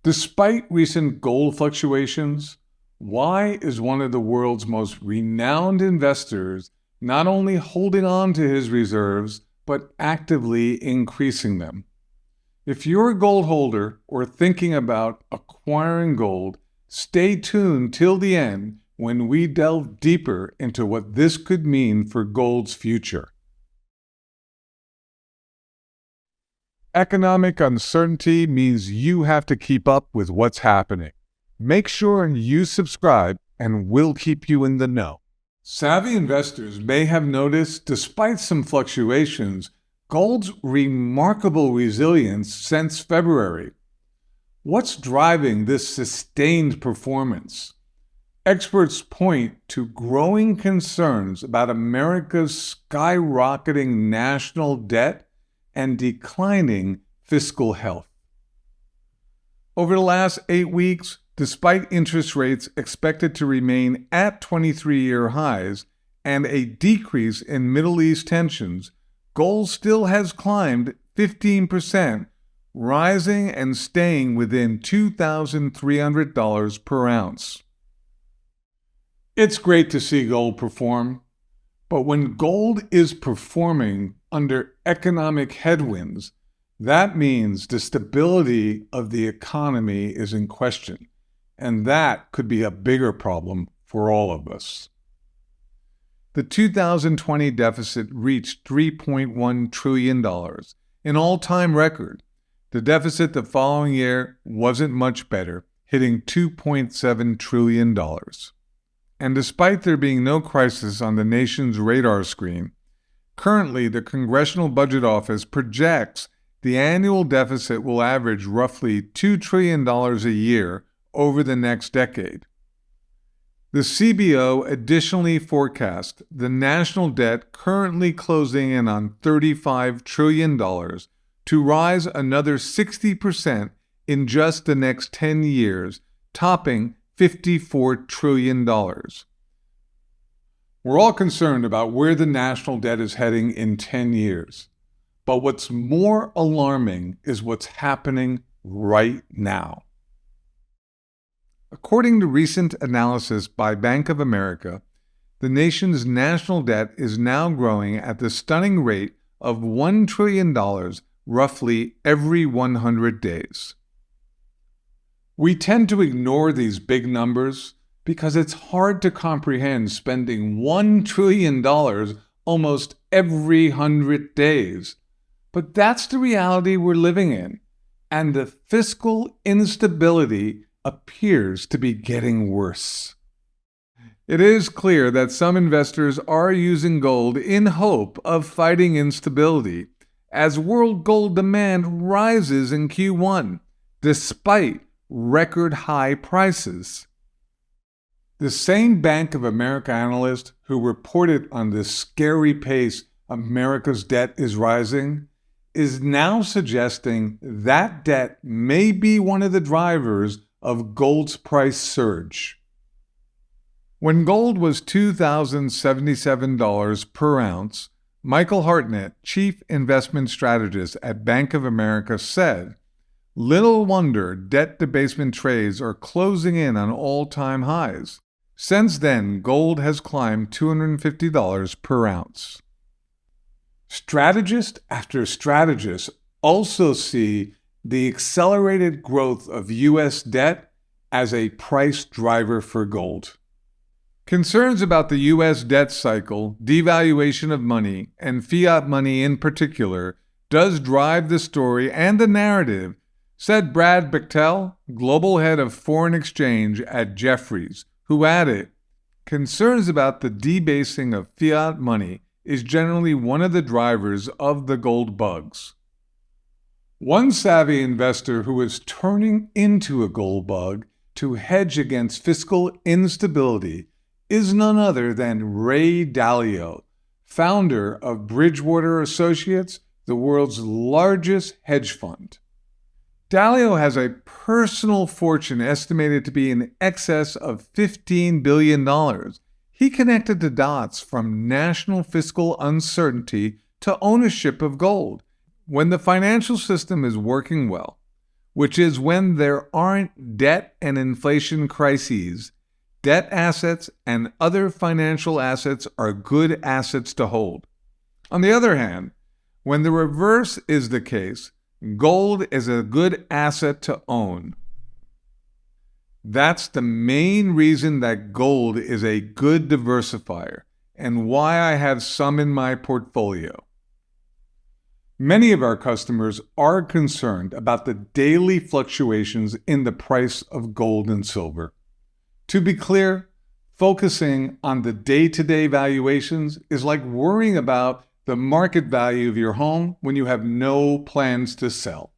Despite recent gold fluctuations, why is one of the world's most renowned investors not only holding on to his reserves, but actively increasing them? If you're a gold holder or thinking about acquiring gold, stay tuned till the end when we delve deeper into what this could mean for gold's future. Economic uncertainty means you have to keep up with what's happening. Make sure you subscribe and we'll keep you in the know. Savvy investors may have noticed, despite some fluctuations, gold's remarkable resilience since February. What's driving this sustained performance? Experts point to growing concerns about America's skyrocketing national debt and declining fiscal health. Over the last 8 weeks, despite interest rates expected to remain at 23-year highs and a decrease in Middle East tensions, gold still has climbed 15%, rising and staying within $2,300 per ounce. It's great to see gold perform, but when gold is performing under economic headwinds, that means the stability of the economy is in question, and that could be a bigger problem for all of us. The 2020 deficit reached $3.1 trillion, an all-time record. The deficit the following year wasn't much better, hitting $2.7 trillion. And despite there being no crisis on the nation's radar screen, currently the Congressional Budget Office projects the annual deficit will average roughly $2 trillion a year over the next decade. The CBO additionally forecasts the national debt currently closing in on $35 trillion to rise another 60% in just the next 10 years, topping $54 trillion. We're all concerned about where the national debt is heading in 10 years. But what's more alarming is what's happening right now. According to recent analysis by Bank of America, the nation's national debt is now growing at the stunning rate of $1 trillion roughly every 100 days. We tend to ignore these big numbers because it's hard to comprehend spending $1 trillion almost every 100 days. But that's the reality we're living in, and the fiscal instability appears to be getting worse. It is clear that some investors are using gold in hope of fighting instability as world gold demand rises in Q1, despite record high prices. The same Bank of America analyst who reported on the scary pace America's debt is rising is now suggesting that debt may be one of the drivers of gold's price surge. When gold was $2,077 per ounce, Michael Hartnett, chief investment strategist at Bank of America, said, "Little wonder debt debasement trades are closing in on all-time highs. Since then, gold has climbed $250 per ounce." Strategist after strategist also see the accelerated growth of U.S. debt as a price driver for gold. Concerns about the U.S. debt cycle, devaluation of money, and fiat money in particular, does drive the story and the narrative, said Brad Bechtel, global head of foreign exchange at Jefferies, who added, "Concerns about the debasing of fiat money is generally one of the drivers of the gold bugs." One savvy investor who is turning into a gold bug to hedge against fiscal instability is none other than Ray Dalio, founder of Bridgewater Associates, the world's largest hedge fund. Dalio has a personal fortune estimated to be in excess of $15 billion. He connected the dots from national fiscal uncertainty to ownership of gold. When the financial system is working well, which is when there aren't debt and inflation crises. Debt assets and other financial assets are good assets to hold. On the other hand, when the reverse is the case, gold is a good asset to own. That's the main reason that gold is a good diversifier and why I have some in my portfolio. Many of our customers are concerned about the daily fluctuations in the price of gold and silver. To be clear, focusing on the day-to-day valuations is like worrying about the market value of your home when you have no plans to sell.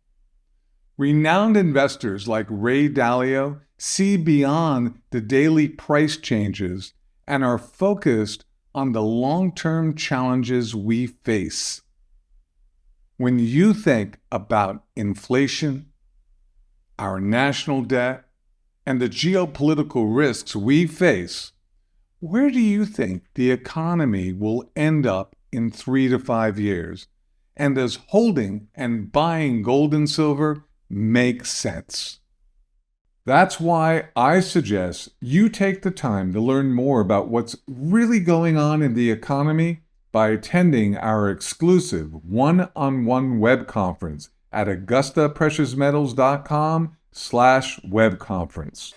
Renowned investors like Ray Dalio see beyond the daily price changes and are focused on the long-term challenges we face. When you think about inflation, our national debt, and the geopolitical risks we face, where do you think the economy will end up in 3 to 5 years? And does holding and buying gold and silver make sense? That's why I suggest you take the time to learn more about what's really going on in the economy by attending our exclusive one-on-one web conference at AugustaPreciousMetals.com/webconference.